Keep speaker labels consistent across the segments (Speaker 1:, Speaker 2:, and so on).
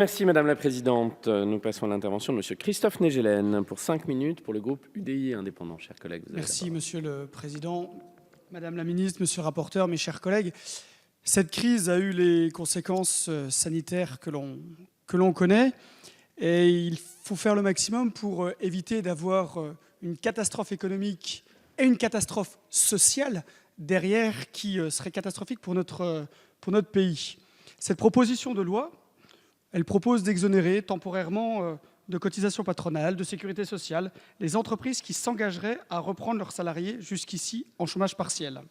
Speaker 1: Merci Madame la Présidente. Nous passons à l'intervention de Monsieur Christophe Négelen pour 5 minutes pour le groupe UDI indépendant. Chers collègues, vous avez la
Speaker 2: Merci
Speaker 1: parole.
Speaker 2: Monsieur le Président, Madame la Ministre, Monsieur le rapporteur, mes chers collègues. Cette crise a eu les conséquences sanitaires que l'on connaît et il faut faire le maximum pour éviter d'avoir une catastrophe économique et une catastrophe sociale derrière qui serait catastrophique pour notre pays. Cette proposition de loi, elle propose d'exonérer temporairement de cotisations patronales, de sécurité sociale, les entreprises qui s'engageraient à reprendre leurs salariés jusqu'ici en chômage partiel.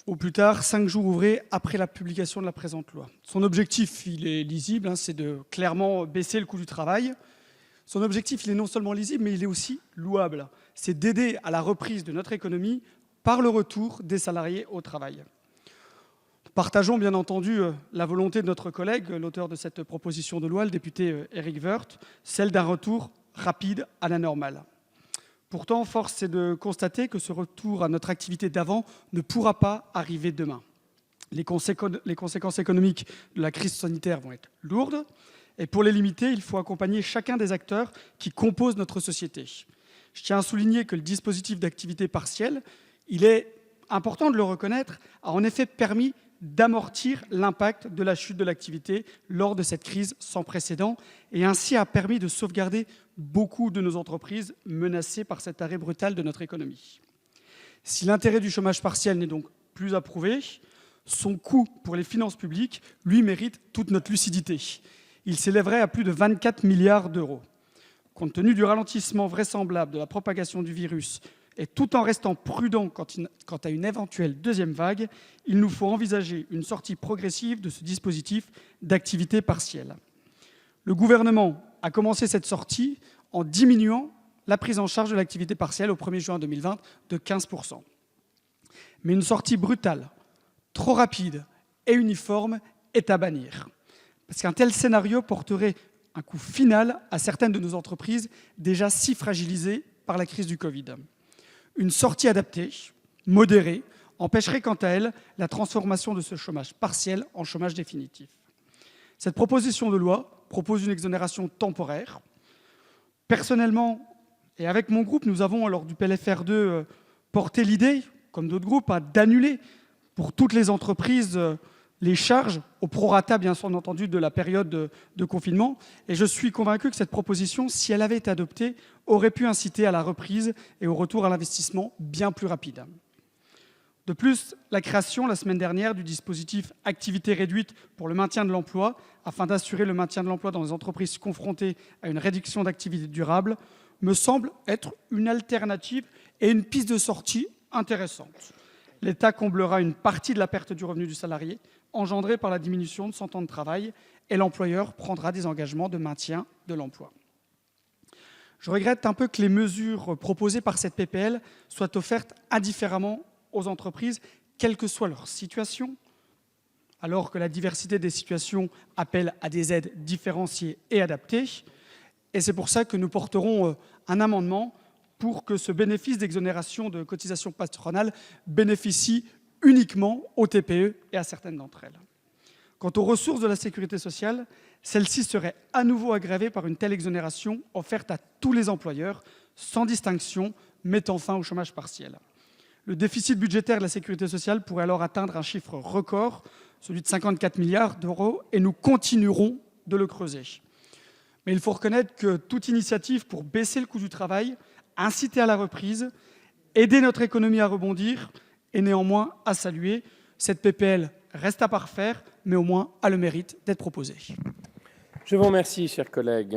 Speaker 2: Au plus tard, 5 jours ouvrés après la publication de la présente loi. Son objectif, il est lisible, c'est de clairement baisser le coût du travail. Son objectif, il est non seulement lisible, mais il est aussi louable. C'est d'aider à la reprise de notre économie par le retour des salariés au travail. Partageons bien entendu la volonté de notre collègue, l'auteur de cette proposition de loi, le député Éric Woerth, celle d'un retour rapide à la normale. Pourtant, force est de constater que ce retour à notre activité d'avant ne pourra pas arriver demain. Les conséquences économiques de la crise sanitaire vont être lourdes, et pour les limiter, il faut accompagner chacun des acteurs qui composent notre société. Je tiens à souligner que le dispositif d'activité partielle, il est important de le reconnaître, a en effet permis d'amortir l'impact de la chute de l'activité lors de cette crise sans précédent et ainsi a permis de sauvegarder beaucoup de nos entreprises menacées par cet arrêt brutal de notre économie. Si l'intérêt du chômage partiel n'est donc plus à prouver, son coût pour les finances publiques, lui, mérite toute notre lucidité. Il s'élèverait à plus de 24 milliards d'euros. Compte tenu du ralentissement vraisemblable de la propagation du virus, et tout en restant prudent quant à une éventuelle deuxième vague, il nous faut envisager une sortie progressive de ce dispositif d'activité partielle. Le gouvernement a commencé cette sortie en diminuant la prise en charge de l'activité partielle au 1er juin 2020 de 15%. Mais une sortie brutale, trop rapide et uniforme est à bannir. Parce qu'un tel scénario porterait un coup final à certaines de nos entreprises déjà si fragilisées par la crise du Covid. Une sortie adaptée, modérée, empêcherait quant à elle la transformation de ce chômage partiel en chômage définitif. Cette proposition de loi propose une exonération temporaire. Personnellement, et avec mon groupe, nous avons, lors du PLFR 2, porté l'idée, comme d'autres groupes, d'annuler pour toutes les entreprises les charges, au prorata bien sûr entendu de la période de confinement. Et je suis convaincu que cette proposition, si elle avait été adoptée, aurait pu inciter à la reprise et au retour à l'investissement bien plus rapide. De plus, la création, la semaine dernière, du dispositif activité réduite pour le maintien de l'emploi, afin d'assurer le maintien de l'emploi dans les entreprises confrontées à une réduction d'activité durable, me semble être une alternative et une piste de sortie intéressante. L'État comblera une partie de la perte du revenu du salarié engendrée par la diminution de son temps de travail et l'employeur prendra des engagements de maintien de l'emploi. Je regrette un peu que les mesures proposées par cette PPL soient offertes indifféremment aux entreprises, quelle que soit leur situation, alors que la diversité des situations appelle à des aides différenciées et adaptées. Et c'est pour ça que nous porterons un amendement pour que ce bénéfice d'exonération de cotisations patronales bénéficie uniquement aux TPE et à certaines d'entre elles. Quant aux ressources de la sécurité sociale, celles-ci seraient à nouveau aggravées par une telle exonération offerte à tous les employeurs, sans distinction, mettant fin au chômage partiel. Le déficit budgétaire de la sécurité sociale pourrait alors atteindre un chiffre record, celui de 54 milliards d'euros, et nous continuerons de le creuser. Mais il faut reconnaître que toute initiative pour baisser le coût du travail, inciter à la reprise, aider notre économie à rebondir est néanmoins à saluer. Cette PPL reste à parfaire, mais au moins a le mérite d'être proposée.
Speaker 1: Je vous remercie, chers collègues.